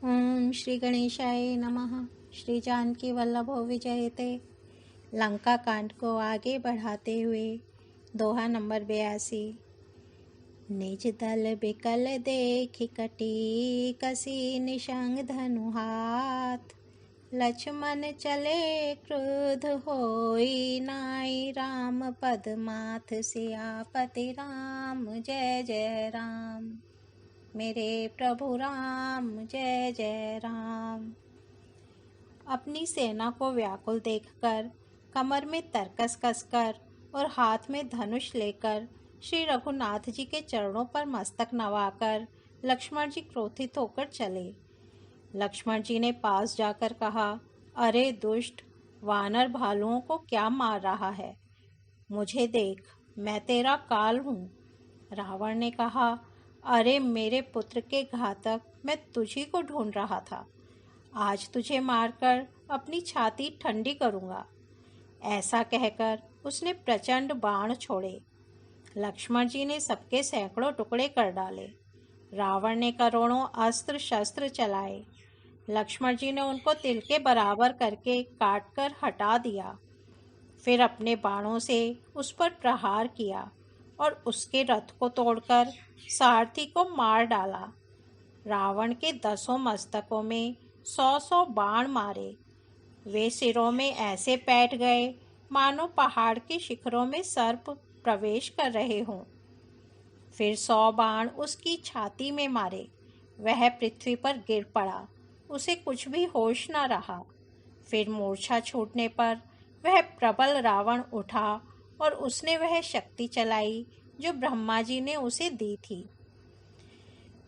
ओम श्री गणेशाय नमः। श्री जानकी वल्लभो विजयते। लंका कांड को आगे बढ़ाते हुए दोहा नंबर 82। निज दल बिकल देखि कटी कसी निशंग धनु हाथ। लक्ष्मण चले क्रुद्ध होई नाई राम पद माथ। सियापति राम जय जय राम। मेरे प्रभु राम जय जय राम। अपनी सेना को व्याकुल देखकर, कमर में तरकस कसकर और हाथ में धनुष लेकर श्री रघुनाथ जी के चरणों पर मस्तक नवाकर लक्ष्मण जी क्रोधित होकर चले। लक्ष्मण जी ने पास जाकर कहा, अरे दुष्ट, वानर भालुओं को क्या मार रहा है? मुझे देख, मैं तेरा काल हूँ। रावण ने कहा, अरे मेरे पुत्र के घातक, मैं तुझी को ढूंढ रहा था। आज तुझे मारकर अपनी छाती ठंडी करूंगा। ऐसा कहकर उसने प्रचंड बाण छोड़े। लक्ष्मण जी ने सबके सैकड़ों टुकड़े कर डाले। रावण ने करोड़ों अस्त्र शस्त्र चलाए। लक्ष्मण जी ने उनको तिल के बराबर करके काट कर हटा दिया। फिर अपने बाणों से उस पर प्रहार किया और उसके रथ को तोड़कर सारथी को मार डाला। रावण के 10 मस्तकों में 100 बाण मारे। वे सिरों में ऐसे पैठ गए मानो पहाड़ के शिखरों में सर्प प्रवेश कर रहे हों। फिर 100 बाण उसकी छाती में मारे। वह पृथ्वी पर गिर पड़ा। उसे कुछ भी होश न रहा। फिर मूर्छा छूटने पर वह प्रबल रावण उठा और उसने वह शक्ति चलाई जो ब्रह्मा जी ने उसे दी थी।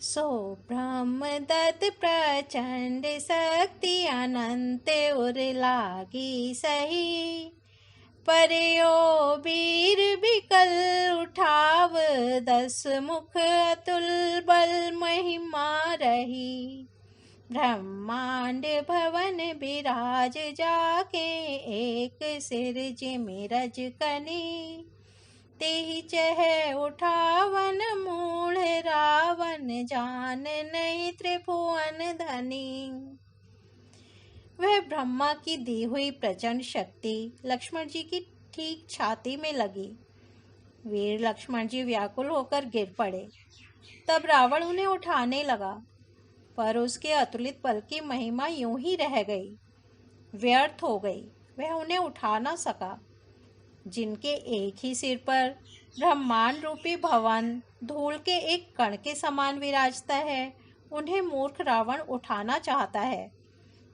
सो ब्रह्मदत्त प्रचंड शक्ति अनंत उर लागी सही। परयो वीर बिकल उठाव 10 मुख अतुल बल महिमा रही। ब्रह्मांड भवन विराज जाके एक सिर जिमि रज कनी। तेहि चह उठावन मूढ़ रावण जान नहीं त्रिभुवन धनी। वह ब्रह्मा की दी हुई प्रचंड शक्ति लक्ष्मण जी की ठीक छाती में लगी। वीर लक्ष्मण जी व्याकुल होकर गिर पड़े। तब रावण उन्हें उठाने लगा, पर उसके अतुलित बल की महिमा यूं ही रह गई, व्यर्थ हो गई। वह उन्हें उठा न सका। जिनके एक ही सिर पर ब्रह्मांड रूपी भवन धूल के एक कण के समान विराजता है, उन्हें मूर्ख रावण उठाना चाहता है।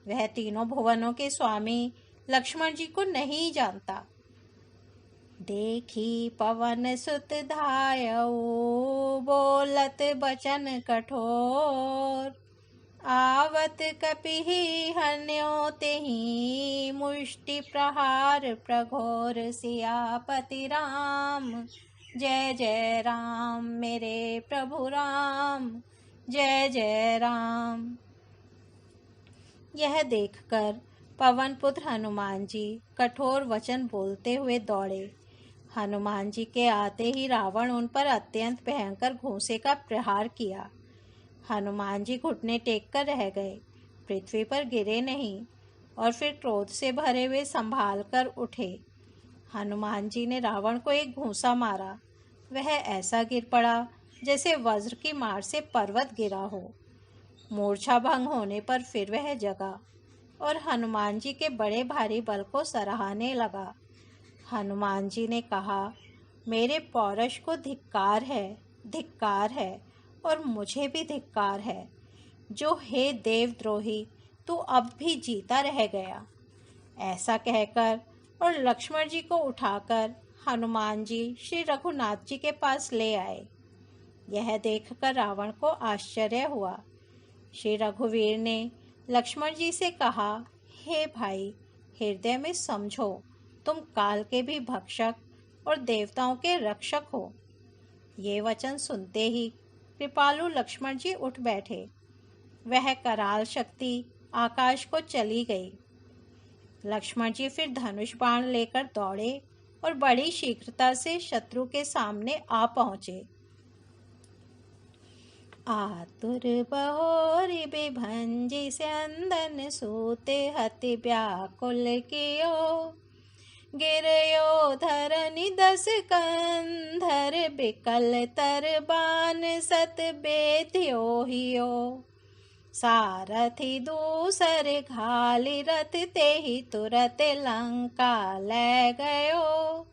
वह तीनों भुवनों के स्वामी लक्ष्मण जी को नहीं जानता। देखी पवन सुत धायऊ बोलत बचन कठोर। आवत कपिहि हन्यो तेहि मुष्टि प्रहार प्रघोर। सियापति राम जय जय राम। मेरे प्रभु राम जय जय राम। यह देखकर पवन पुत्र हनुमान जी कठोर वचन बोलते हुए दौड़े। हनुमान जी के आते ही रावण उन पर अत्यंत भयंकर घूंसे का प्रहार किया। हनुमान जी घुटने टेक कर रह गए, पृथ्वी पर गिरे नहीं और फिर क्रोध से भरे हुए संभाल कर उठे। हनुमान जी ने रावण को एक घूंसा मारा। वह ऐसा गिर पड़ा जैसे वज्र की मार से पर्वत गिरा हो। मूर्छा भंग होने पर फिर वह जगा और हनुमान जी के बड़े भारी बल को सराहने लगा। हनुमान जी ने कहा, मेरे पौरुष को धिक्कार है, धिक्कार है और मुझे भी धिक्कार है, जो हे देवद्रोही तू अब भी जीता रह गया। ऐसा कहकर और लक्ष्मण जी को उठाकर हनुमान जी श्री रघुनाथ जी के पास ले आए। यह देखकर रावण को आश्चर्य हुआ। श्री रघुवीर ने लक्ष्मण जी से कहा, हे भाई, हृदय में समझो, तुम काल के भी भक्षक और देवताओं के रक्षक हो। ये वचन सुनते ही कृपालु लक्ष्मण जी उठ बैठे। वह कराल शक्ति आकाश को चली गई। लक्ष्मण जी फिर धनुष बाण लेकर दौड़े और बड़ी शीघ्रता से शत्रु के सामने आ पहुंचे। आतुर बहोरी बिभंजी स्यंदन सूते हति व्याकुल कियो। गिरयो धरनि दस कंधर बिकल तरबान सत बेध्यो हियो। सारथि दूसर घाली रथ तेहि तुरत लंका ले गयो।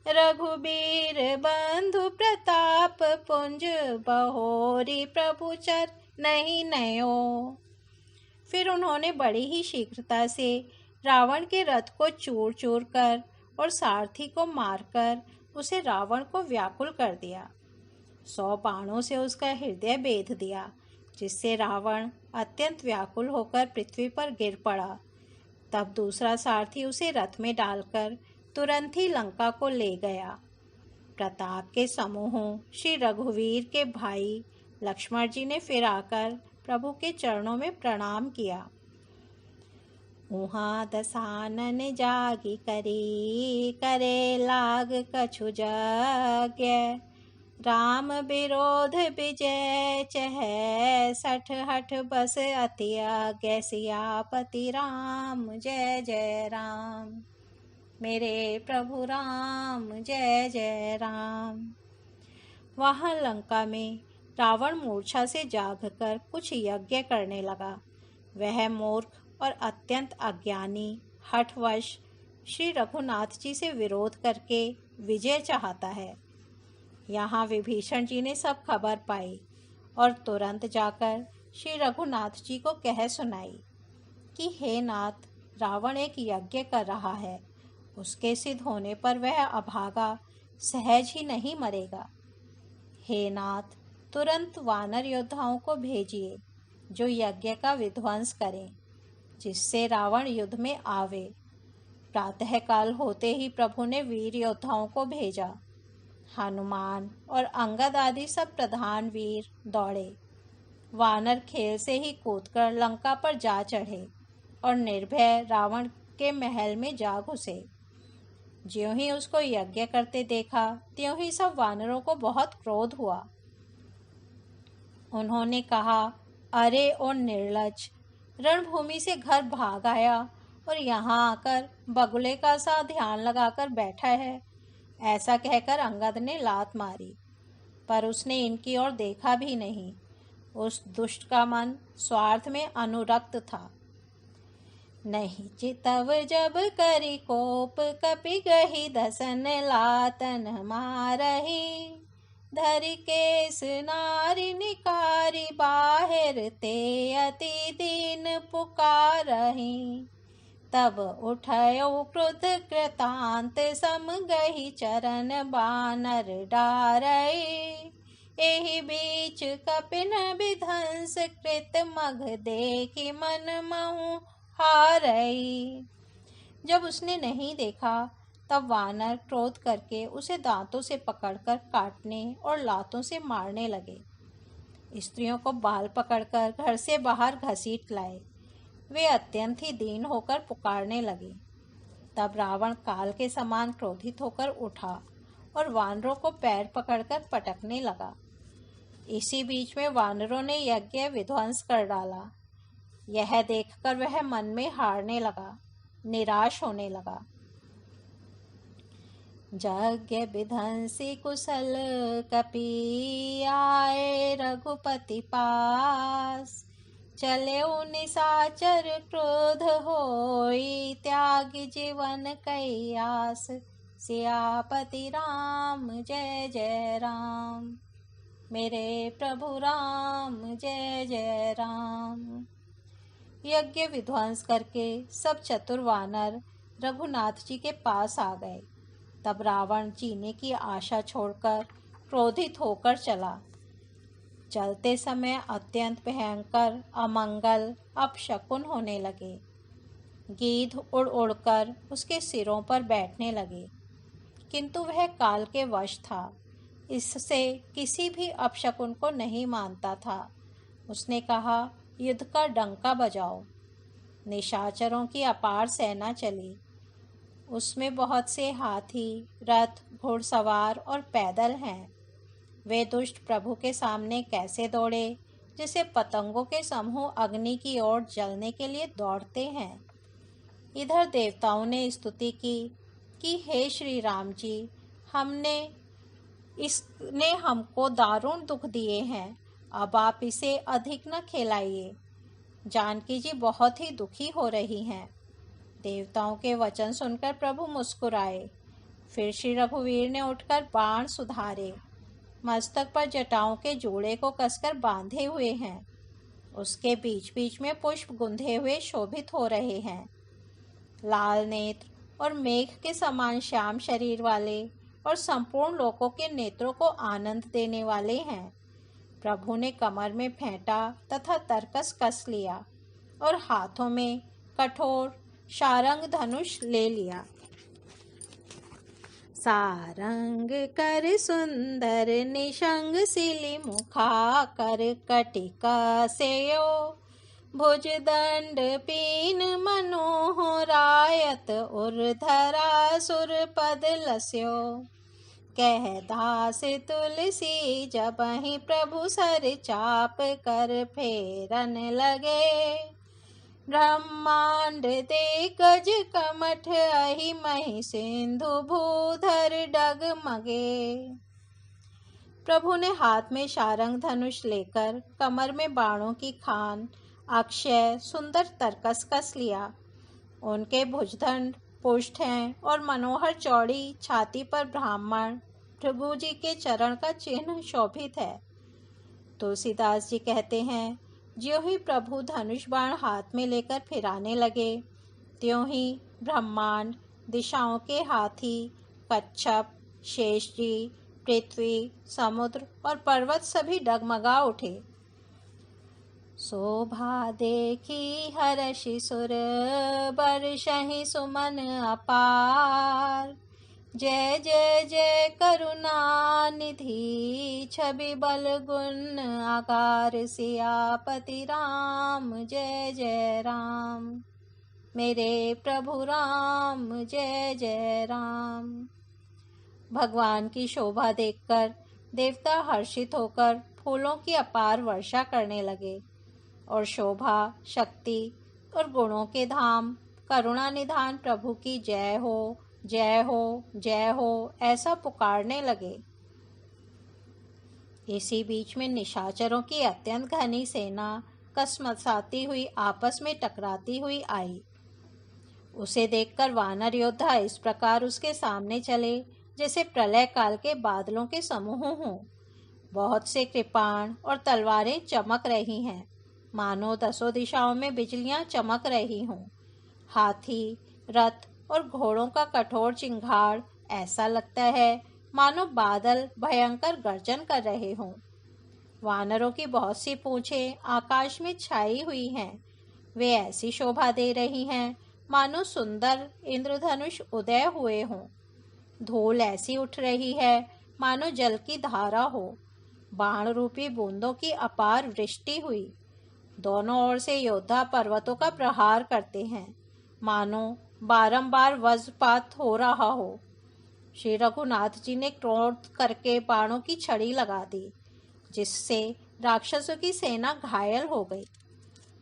रघुबीर बंधु प्रताप पुंज बहोरी प्रभु चर नहीं नयो। फिर उन्होंने बड़ी ही शीघ्रता से रावण के रथ को चूर चूर कर और सारथी को मारकर उसे रावण को व्याकुल कर दिया। 100 बाणों से उसका हृदय बेध दिया, जिससे रावण अत्यंत व्याकुल होकर पृथ्वी पर गिर पड़ा। तब दूसरा सारथी उसे रथ में डालकर तुरंत ही लंका को ले गया। प्रताप के समूहों श्री रघुवीर के भाई लक्ष्मण जी ने फिर आकर प्रभु के चरणों में प्रणाम किया। उहाँ दसानन जागी करी, करे लाग कछु यज्ञ। राम विरोध विजय चह, सठ हठ बस अति आज्ञ। सियापति राम जय जय राम, मेरे प्रभु राम जय जय राम। वहाँ लंका में रावण मूर्छा से जागकर कुछ यज्ञ करने लगा। वह मूर्ख और अत्यंत अज्ञानी हठवश श्री रघुनाथ जी से विरोध करके विजय चाहता है। यहाँ विभीषण जी ने सब खबर पाई और तुरंत जाकर श्री रघुनाथ जी को कह सुनाई कि हे नाथ, रावण एक यज्ञ कर रहा है। उसके सिद्ध होने पर वह अभागा सहज ही नहीं मरेगा। हे नाथ, तुरंत वानर योद्धाओं को भेजिए जो यज्ञ का विध्वंस करें, जिससे रावण युद्ध में आवे। प्रातःकाल होते ही प्रभु ने वीर योद्धाओं को भेजा। हनुमान और अंगद आदि सब प्रधान वीर दौड़े। वानर खेल से ही कूदकर लंका पर जा चढ़े और निर्भय रावण के महल में जा घुसे। ज्यों ही उसको यज्ञ करते देखा, त्यों ही सब वानरों को बहुत क्रोध हुआ। उन्होंने कहा, अरे ओ निर्लज्ज, रणभूमि से घर भाग आया और यहाँ आकर बगुले का सा ध्यान लगाकर बैठा है। ऐसा कहकर अंगद ने लात मारी, पर उसने इनकी ओर देखा भी नहीं। उस दुष्ट का मन स्वार्थ में अनुरक्त था। नहीं चितव जब करी कोप, कपि गही दसन लातन मारही। धरि केस नारी निकारी, बाहिर ते अति दीन पुकारही। तब उठयो क्रुद्ध कृतांत, सम गही चरण बानर डारई। एहि बीच कपिन विध्वंस कृत, मघ देखी मन महु हारई। जब उसने नहीं देखा, तब वानर क्रोध करके उसे दांतों से पकड़कर काटने और लातों से मारने लगे। स्त्रियों को बाल पकड़कर घर से बाहर घसीट लाए। वे अत्यंत ही दीन होकर पुकारने लगे। तब रावण काल के समान क्रोधित होकर उठा और वानरों को पैर पकड़कर पटकने लगा। इसी बीच में वानरों ने यज्ञ विध्वंस कर डाला। यह देखकर वह मन में हारने लगा, निराश होने लगा। यज्ञ विध्वंसी कुशल कपि, आए रघुपति पास। चले निशाचर क्रोध होई, त्याग जीवन कई आस। सियापति राम जय जय राम, मेरे प्रभु राम जय जय राम। यज्ञ विध्वंस करके सब चतुर वानर रघुनाथ जी के पास आ गए। तब रावण जीने की आशा छोड़कर क्रोधित होकर चला। चलते समय अत्यंत भयंकर अमंगल अपशकुन होने लगे। गीध उड़ उड़कर उसके सिरों पर बैठने लगे, किंतु वह काल के वश था, इससे किसी भी अपशकुन को नहीं मानता था। उसने कहा, युद्ध का डंका बजाओ। निशाचरों की अपार सेना चली। उसमें बहुत से हाथी, रथ, घुड़सवार और पैदल हैं। वे दुष्ट प्रभु के सामने कैसे दौड़े, जैसे पतंगों के समूह अग्नि की ओर जलने के लिए दौड़ते हैं। इधर देवताओं ने स्तुति की कि हे श्री राम जी, इसने हमको दारुण दुख दिए हैं, अब आप इसे अधिक न खिलाइए। जानकी जी बहुत ही दुखी हो रही हैं। देवताओं के वचन सुनकर प्रभु मुस्कुराए। फिर श्री रघुवीर ने उठकर बाण सुधारे, मस्तक पर जटाओं के जोड़े को कसकर बांधे हुए हैं। उसके बीच बीच में पुष्प गुंधे हुए शोभित हो रहे हैं। लाल नेत्र और मेघ के समान श्याम शरीर वाले और संपूर्ण लोकों के नेत्रों को आनंद देने वाले हैं। प्रभु ने कमर में फेंटा तथा तरकस कस लिया और हाथों में कठोर शारंग धनुष ले लिया। सारंग कर सुंदर निशंग सिली मुखा कर कटिका सेयो, भुज दंड पीन मनोहरायत उर्धरा सुर पद लस्यो। कह दास तुलसी जबहि प्रभु सर चाप कर फेरन लगे, ब्रह्मांड दे गज कमठ अहि महि सिंधु भूधर डगमगे। प्रभु ने हाथ में शारंग धनुष लेकर कमर में बाणों की खान अक्षय सुंदर तरकस कस लिया। उनके भुजदंड पुष्ट हैं और मनोहर चौड़ी छाती पर ब्राह्मण प्रभु जी के चरण का चिन्ह शोभित है। तुलसीदास जी कहते हैं, ज्यों ही प्रभु धनुष बाण हाथ में लेकर फिराने लगे, त्यों ही ब्रह्मांड, दिशाओं के हाथी, कच्छप, शेष जी, पृथ्वी, समुद्र और पर्वत सभी डगमगा उठे। शोभा देखी हर्षि सुर बरसहि सुमन अपार, जय जय जय करुणा निधि छवि बल गुण आकार सियापति राम, जय जय राम। मेरे प्रभु राम, जय जय राम। भगवान की शोभा देखकर देवता हर्षित होकर फूलों की अपार वर्षा करने लगे और शोभा, शक्ति और गुणों के धाम करुणा निधान प्रभु की जय हो, जय हो, जय हो ऐसा पुकारने लगे। इसी बीच में निशाचरों की अत्यंत घनी सेना कसमसाती हुई आपस में टकराती हुई आई। उसे देखकर वानर योद्धा इस प्रकार उसके सामने चले जैसे प्रलय काल के बादलों के समूह हों। बहुत से कृपाण और तलवारें चमक रही हैं, मानो दसों दिशाओं में बिजलियां चमक रही हों। हाथी, रथ और घोड़ों का कठोर चिंगाड़ ऐसा लगता है मानो बादल भयंकर गर्जन कर रहे हों। वानरों की बहुत सी पूंछें आकाश में छाई हुई हैं। वे ऐसी शोभा दे रही हैं मानो सुंदर इंद्रधनुष उदय हुए हों। धूल ऐसी उठ रही है मानो जल की धारा हो। बाण रूपी बूंदों की अपार वृष्टि हुई। दोनों ओर से योद्धा पर्वतों का प्रहार करते हैं, मानो बारंबार वज्रपात हो रहा हो। श्री रघुनाथ जी ने क्रोध करके बाणों की छड़ी लगा दी, जिससे राक्षसों की सेना घायल हो गई।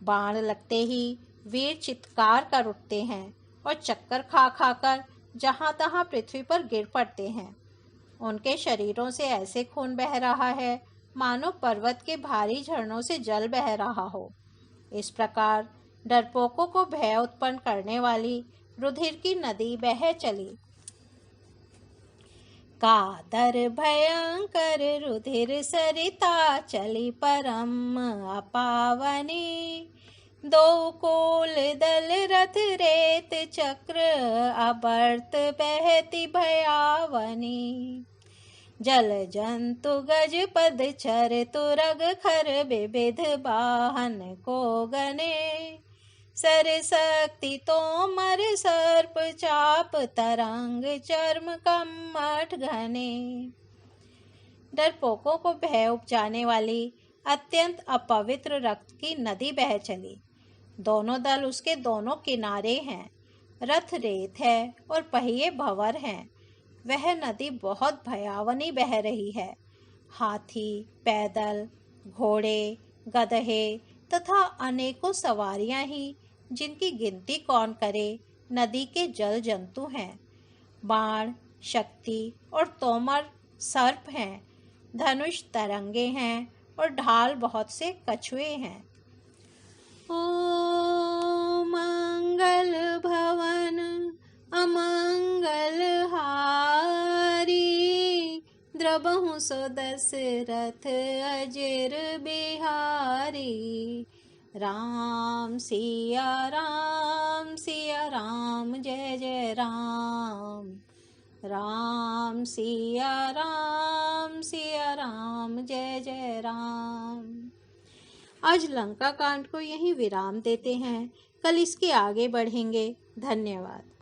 बाण लगते ही वीर चित्कार कर उठते हैं और चक्कर खा खाकर जहां तहां पृथ्वी पर गिर पड़ते हैं। उनके शरीरों से ऐसे खून बह रहा है मानो पर्वत के भारी झरनों से जल बह रहा हो। इस प्रकार डरपोकों को भय उत्पन्न करने वाली रुधिर की नदी बह चली। कातर भयंकर रुधिर सरिता चली परम अपावनी, दो कोल दल रथ रेत चक्र अबर्त बहती भयावनी। जल जंतु गज पद चर तुरग खर विविध वाहन को गने, सर शक्ति तोमर सर्प चाप तरंग चर्म कमठ घने। डरपोकों को भय उपजाने वाली अत्यंत अपवित्र रक्त की नदी बह चली। दोनों दल उसके दोनों किनारे हैं। रथ रेत है और पहिए भंवर हैं। वह नदी बहुत भयावनी बह रही है। हाथी, पैदल, घोड़े, गधे तथा अनेकों सवारियां ही, जिनकी गिनती कौन करे, नदी के जल जंतु हैं। बाण, शक्ति और तोमर सर्प हैं, धनुष तरंगे हैं और ढाल बहुत से कछुए हैं। ओ मंगल भवन अमंगल हारी, द्रबहु सो दशरथ अजर बिहारी। राम सिया राम जय जय राम। राम सिया राम जय जय राम। आज लंका कांड को यहीं विराम देते हैं, कल इसके आगे बढ़ेंगे। धन्यवाद।